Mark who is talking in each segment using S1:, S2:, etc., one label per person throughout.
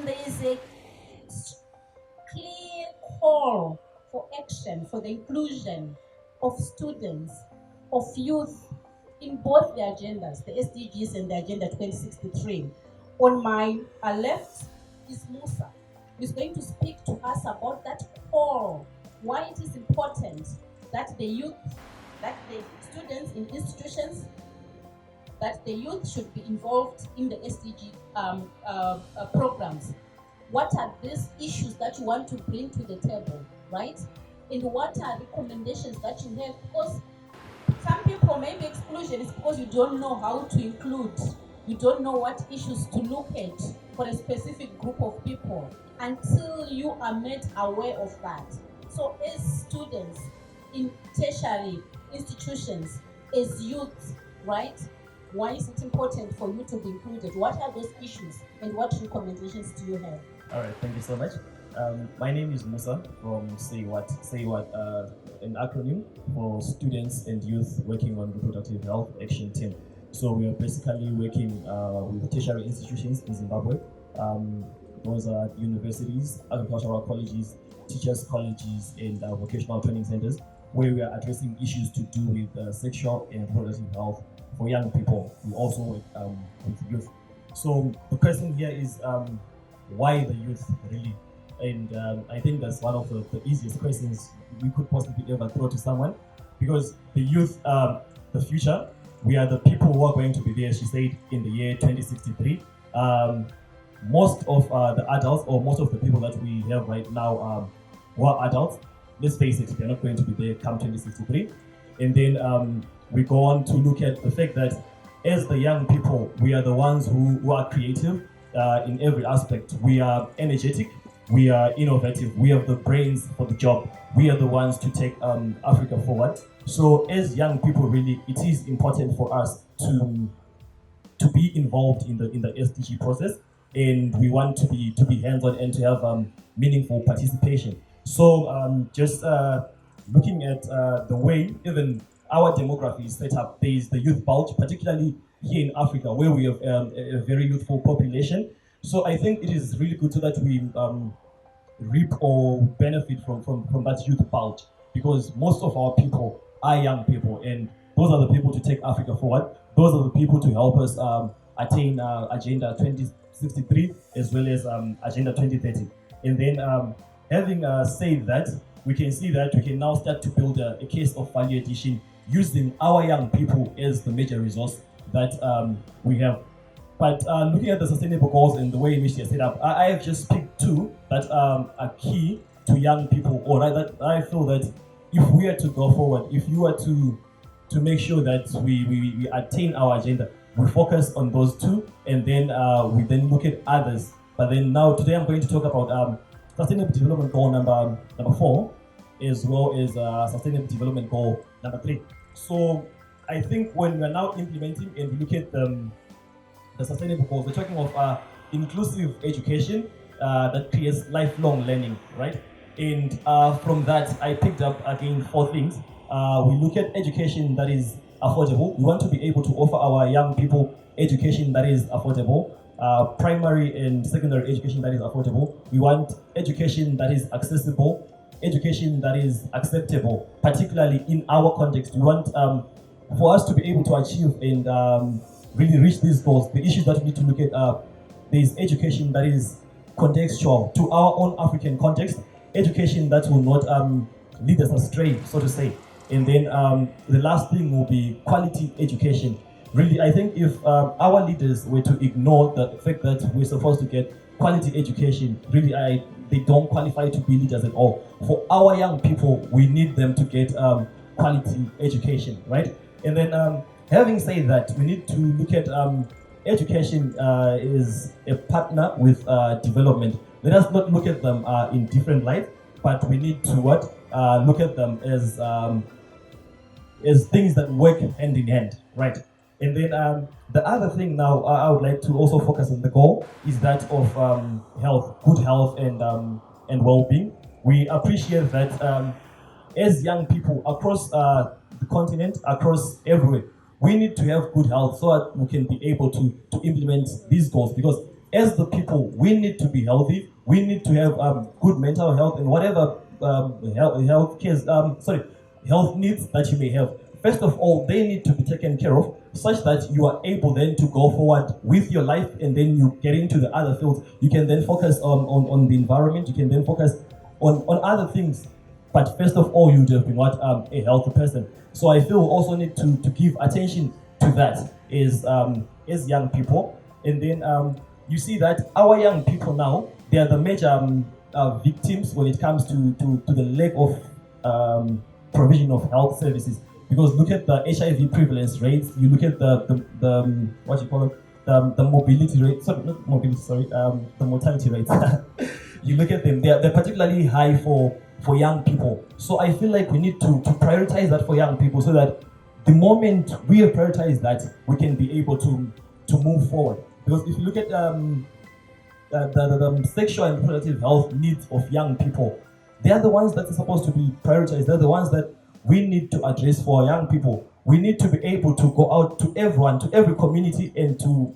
S1: and there is a clear call for action for the inclusion of students, of youth in both the agendas, the SDGs and the Agenda 2063. On my left is Musa, who is going to speak to us about that call, why it is important that the youth, that the students in institutions, that the youth should be involved in the SDG programs. What are these issues that you want to bring to the table, right? And what are recommendations that you have? Because some people, maybe exclusion is because you don't know how to include. You don't know what issues to look at for a specific group of people until you are made aware of that. So as students in tertiary institutions, as youth, right? Why is it important for you to be included? What are those issues and what recommendations do you have?
S2: All right, thank you so much. My name is Musa from Say What, an acronym for Students and Youth Working on Reproductive Health Action Team. So we are basically working with tertiary institutions in Zimbabwe. Those are universities, agricultural colleges, teachers' colleges, and vocational training centers, where we are addressing issues to do with sexual and reproductive health for young people. We also work with youth. So the question here is why the youth really? And I think that's one of the easiest questions we could possibly ever throw to someone, because the youth, the future, we are the people who are going to be there, she said, in the year 2063. Most of the adults, or most of the people that we have right now who are adults, let's face it, they're not going to be there come 2063. And then we go on to look at the fact that as the young people, we are the ones who are creative in every aspect. We are energetic, we are innovative, we have the brains for the job. We are the ones to take Africa forward. So as young people, really, it is important for us to be involved in the SDG process, and we want to be hands-on and to have meaningful participation. So just looking at the way even our demography is set up, there is the youth bulge, particularly here in Africa, where we have a very youthful population. So I think it is really good so that we reap or benefit from that youth bulge, because most of our people are young people, and those are the people to take Africa forward. Those are the people to help us attain Agenda 2063 as well as Agenda 2030. And then having said that, we can see that we can now start to build a case of value addition using our young people as the major resource that we have. But looking at the sustainable goals and the way in which they are set up, I have just picked two that are key to young people, or that I feel that if we are to go forward, if you are to make sure that we attain our agenda, we focus on those two, and then we then look at others. But then now today I'm going to talk about Sustainable Development Goal number 4, as well as Sustainable Development Goal number 3. So I think when we're now implementing and we look at the sustainable goals, we're talking of inclusive education that creates lifelong learning, right? And from that, I picked up again 4 things. We look at education that is affordable. We want to be able to offer our young people education that is affordable. Primary and secondary education that is affordable. We want education that is accessible, education that is acceptable, particularly in our context. We want for us to be able to achieve and really reach these goals. The issues that we need to look at there is education that is contextual to our own African context, education that will not lead us astray, so to say. And then the last thing will be quality education. Really, I think if our leaders were to ignore the fact that we're supposed to get quality education, really, they don't qualify to be leaders at all. For our young people, we need them to get quality education, right? And then having said that, we need to look at education is a partner with development. Let us not look at them in different light, but we need to look at them as things that work hand in hand, right? And then the other thing now I would like to also focus on the goal is that of health, good health and well-being. We appreciate that as young people across the continent, across everywhere, we need to have good health so that we can be able to implement these goals, because as the people, we need to be healthy. We need to have good mental health and whatever health needs that you may have. First of all, they need to be taken care of such that you are able then to go forward with your life, and then you get into the other fields. You can then focus on the environment. You can then focus on other things. But first of all, you have been a healthy person. So I feel we also need to give attention to that as young people. And then you see that our young people now, they are the major victims when it comes to the lack of provision of health services. Because look at the HIV prevalence rates, you look at the what you call it, the mobility rate, sorry, not mobility, sorry, the mortality rates. You look at them, they're particularly high for young people. So I feel like we need to prioritize that for young people, so that the moment we have prioritized that, we can be able to move forward. Because if you look at the sexual and reproductive health needs of young people, they are the ones that are supposed to be prioritized. They're the ones that we need to address for young people. We need to be able to go out to everyone, to every community, and to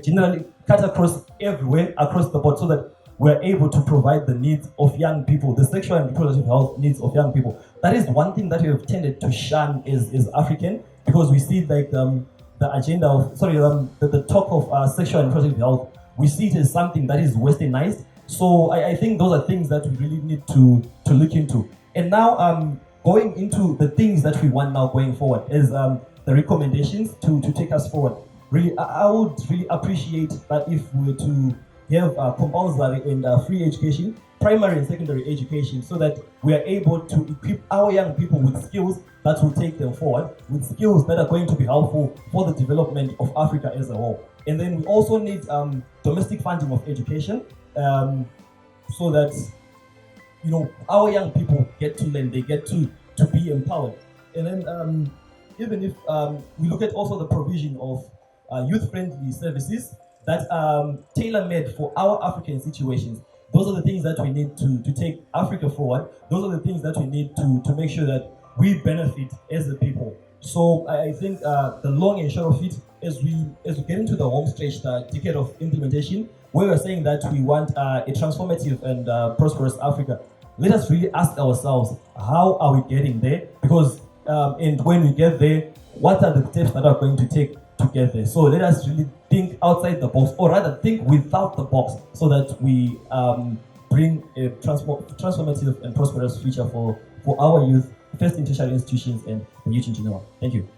S2: generally cut across everywhere, across the board, so that we're able to provide the needs of young people, the sexual and reproductive health needs of young people. That is one thing that we have tended to shun as African, because we see the agenda of, the talk of sexual and reproductive health, we see it as something that is westernized. So I think those are things that we really need to look into. And now going into the things that we want now going forward is the recommendations to take us forward. Really, I would really appreciate that if we were to have compulsory and free education, primary and secondary education, so that we are able to equip our young people with skills that will take them forward, with skills that are going to be helpful for the development of Africa as a whole. And then we also need domestic funding of education, so that our young people get to learn, they get to be empowered. And then even if we look at also the provision of youth-friendly services that are tailor-made for our African situations. Those are the things that we need to take Africa forward. Those are the things that we need to make sure that we benefit as a people. So I think the long and short of it, as we get into the home stretch, the decade of implementation, where we're saying that we want a transformative and prosperous Africa, let us really ask ourselves, how are we getting there? Because and when we get there, what are the steps that are going to take to get there? So let us really think outside the box, or rather think without the box, so that we bring a transformative and prosperous future for our youth, first in tertiary institutions and the youth in general. Thank you.